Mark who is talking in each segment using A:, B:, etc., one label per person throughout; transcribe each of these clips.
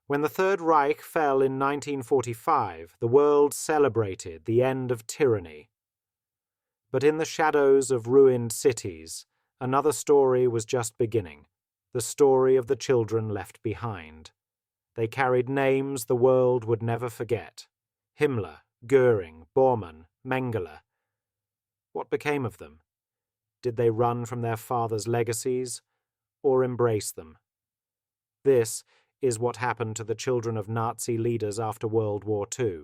A: When the Third Reich fell in 1945, the world celebrated the end of tyranny. But in the shadows of ruined cities, another story was just beginning, the story of the children left behind. They carried names the world would never forget: Himmler, Goering, Bormann, Mengele. What became of them? Did they run from their fathers' legacies, or embrace them? This is what happened to the children of Nazi leaders after World War II.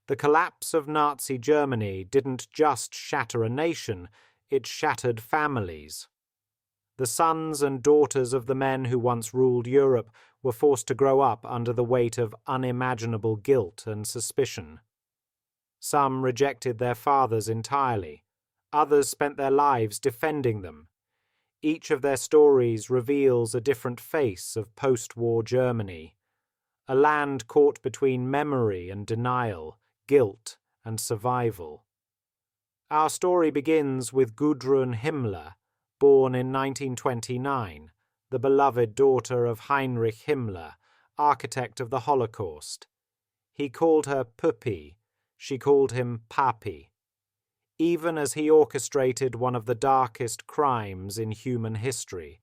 A: The collapse of Nazi Germany didn't just shatter a nation, it shattered families. The sons and daughters of the men who once ruled Europe were forced to grow up under the weight of unimaginable guilt and suspicion. Some rejected their fathers entirely. Others spent their lives defending them. Each of their stories reveals a different face of post-war Germany, a land caught between memory and denial, guilt and survival. Our story begins with Gudrun Himmler, born in 1929, the beloved daughter of Heinrich Himmler, architect of the Holocaust. He called her Puppy, she called him Papi. Even as he orchestrated one of the darkest crimes in human history,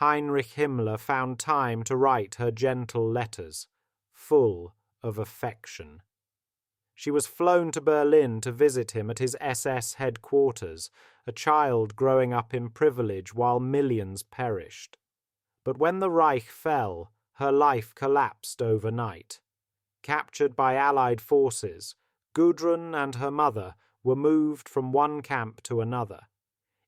A: Heinrich Himmler found time to write her gentle letters, full of affection. She was flown to Berlin to visit him at his SS headquarters, a child growing up in privilege while millions perished. But when the Reich fell, her life collapsed overnight. Captured by Allied forces, Gudrun and her mother were moved from one camp to another.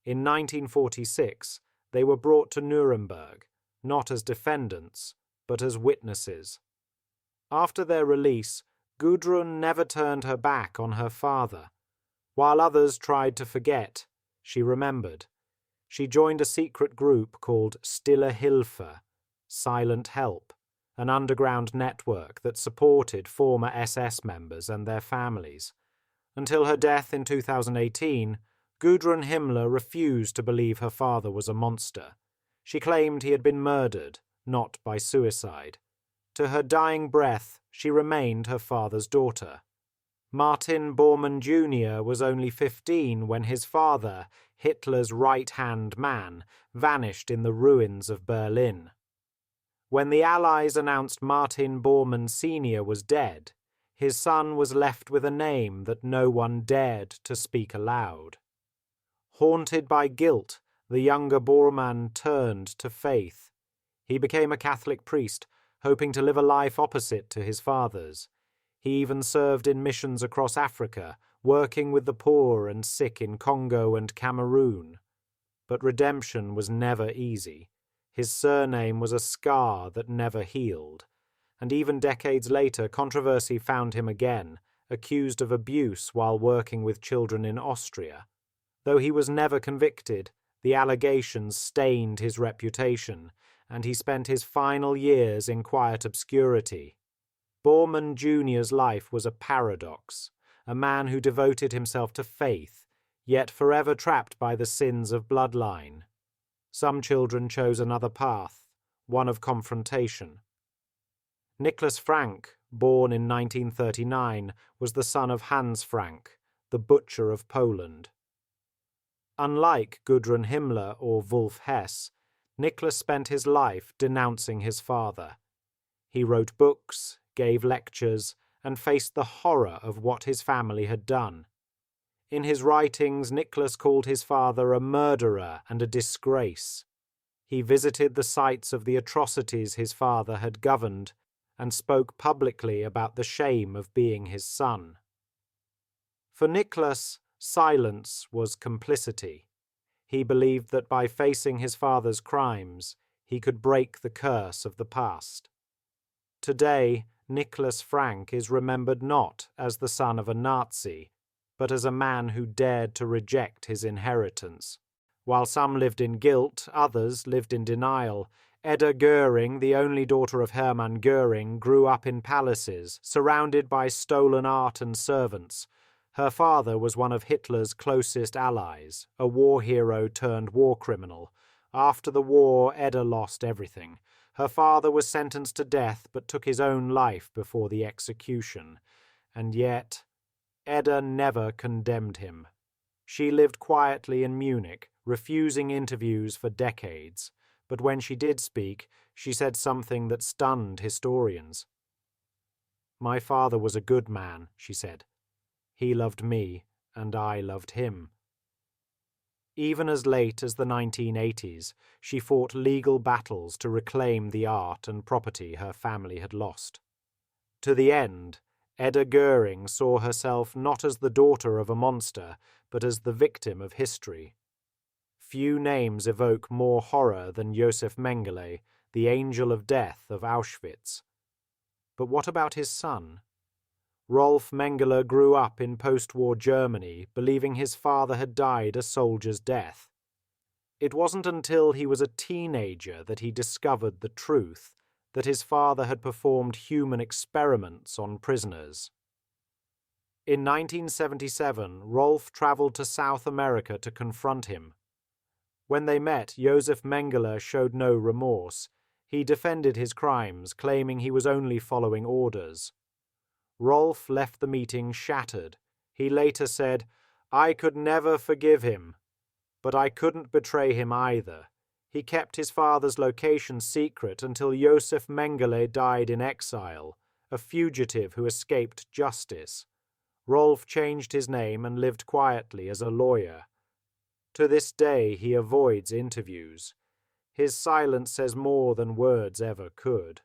A: In 1946, they were brought to Nuremberg, not as defendants, but as witnesses. After their release, Gudrun never turned her back on her father. While others tried to forget, she remembered. She joined a secret group called Stille Hilfe, Silent Help, an underground network that supported former SS members and their families. Until her death in 2018, Gudrun Himmler refused to believe her father was a monster. She claimed he had been murdered, not by suicide. To her dying breath, she remained her father's daughter. Martin Bormann Jr. was only 15 when his father, Hitler's right-hand man, vanished in the ruins of Berlin. When the Allies announced Martin Bormann Sr. was dead, his son was left with a name that no one dared to speak aloud. Haunted by guilt, the younger Bormann turned to faith. He became a Catholic priest, hoping to live a life opposite to his father's. He even served in missions across Africa, working with the poor and sick in Congo and Cameroon. But redemption was never easy. His surname was a scar that never healed. And even decades later, controversy found him again, accused of abuse while working with children in Austria. Though he was never convicted, the allegations stained his reputation, and he spent his final years in quiet obscurity. Bormann Jr.'s life was a paradox, a man who devoted himself to faith, yet forever trapped by the sins of bloodline. Some children chose another path, one of confrontation. Niklas Frank, born in 1939, was the son of Hans Frank, the butcher of Poland. Unlike Gudrun Himmler or Wolf Hess, Niklas spent his life denouncing his father. He wrote books, gave lectures, and faced the horror of what his family had done. In his writings, Niklas called his father a murderer and a disgrace. He visited the sites of the atrocities his father had governed, and spoke publicly about the shame of being his son. For Niklas, silence was complicity. He believed that by facing his father's crimes, he could break the curse of the past. Today, Niklas Frank is remembered not as the son of a Nazi, but as a man who dared to reject his inheritance. While some lived in guilt, others lived in denial. Edda Göring, the only daughter of Hermann Goering, grew up in palaces, surrounded by stolen art and servants. Her father was one of Hitler's closest allies, a war hero turned war criminal. After the war, Edda lost everything. Her father was sentenced to death but took his own life before the execution. And yet, Edda never condemned him. She lived quietly in Munich, refusing interviews for decades, but when she did speak, she said something that stunned historians. "My father was a good man," she said. "He loved me, and I loved him." Even as late as the 1980s, she fought legal battles to reclaim the art and property her family had lost. To the end, Edda Göring saw herself not as the daughter of a monster, but as the victim of history. Few names evoke more horror than Wolf Mengele, the angel of death of Auschwitz. But what about his son? Rolf Mengele grew up in post-war Germany, believing his father had died a soldier's death. It wasn't until he was a teenager that he discovered the truth, that his father had performed human experiments on prisoners. In 1977, Rolf traveled to South America to confront him. When they met, Wolf Mengele showed no remorse. He defended his crimes, claiming he was only following orders. Rolf left the meeting shattered. He later said, "I could never forgive him, but I couldn't betray him either. He kept his father's location secret until Wolf Mengele died in exile, a fugitive who escaped justice. Rolf changed his name and lived quietly as a lawyer. To this day he avoids interviews. His silence says more than words ever could."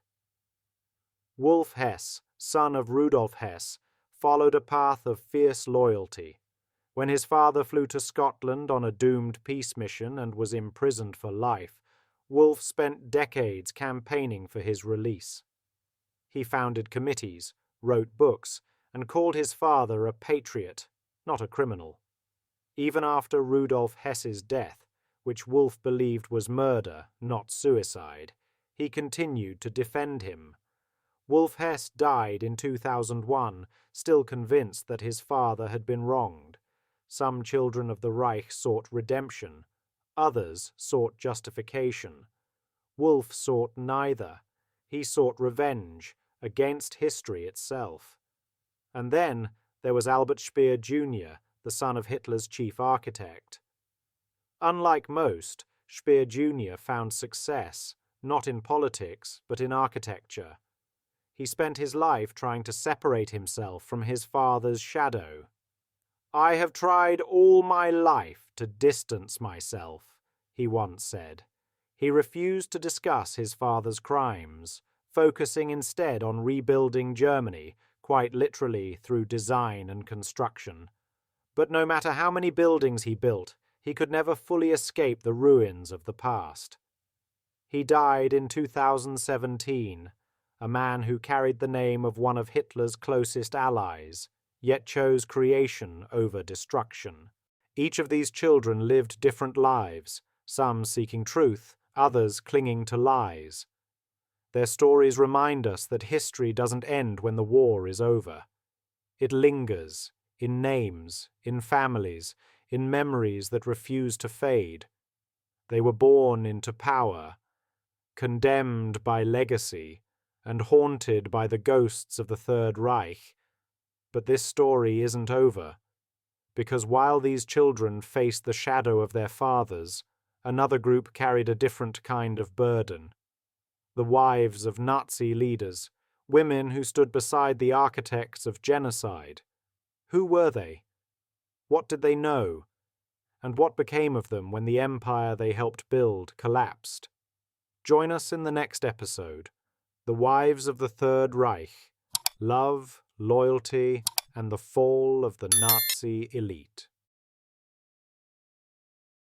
A: Wolf Hess, son of Rudolf Hess, followed a path of fierce loyalty. When his father flew to Scotland on a doomed peace mission and was imprisoned for life, Wolf spent decades campaigning for his release. He founded committees, wrote books, and called his father a patriot, not a criminal. Even after Rudolf Hess's death, which Wolf believed was murder, not suicide, he continued to defend him. Wolf Hess died in 2001, still convinced that his father had been wronged. Some children of the Reich sought redemption. Others sought justification. Wolf sought neither. He sought revenge, against history itself. And then there was Albert Speer Jr., the son of Hitler's chief architect. Unlike most, Speer Jr. found success, not in politics, but in architecture. He spent his life trying to separate himself from his father's shadow. "I have tried all my life to distance myself," he once said. He refused to discuss his father's crimes, focusing instead on rebuilding Germany, quite literally through design and construction. But no matter how many buildings he built, he could never fully escape the ruins of the past. He died in 2017, a man who carried the name of one of Hitler's closest allies, yet chose creation over destruction. Each of these children lived different lives, some seeking truth, others clinging to lies. Their stories remind us that history doesn't end when the war is over. It lingers, in names, in families, in memories that refuse to fade. They were born into power, condemned by legacy, and haunted by the ghosts of the Third Reich. But this story isn't over, because while these children faced the shadow of their fathers, another group carried a different kind of burden. The wives of Nazi leaders, women who stood beside the architects of genocide. Who were they? What did they know? And what became of them when the empire they helped build collapsed? Join us in the next episode, The Wives of the Third Reich, Love, Loyalty, and the Fall of the Nazi Elite.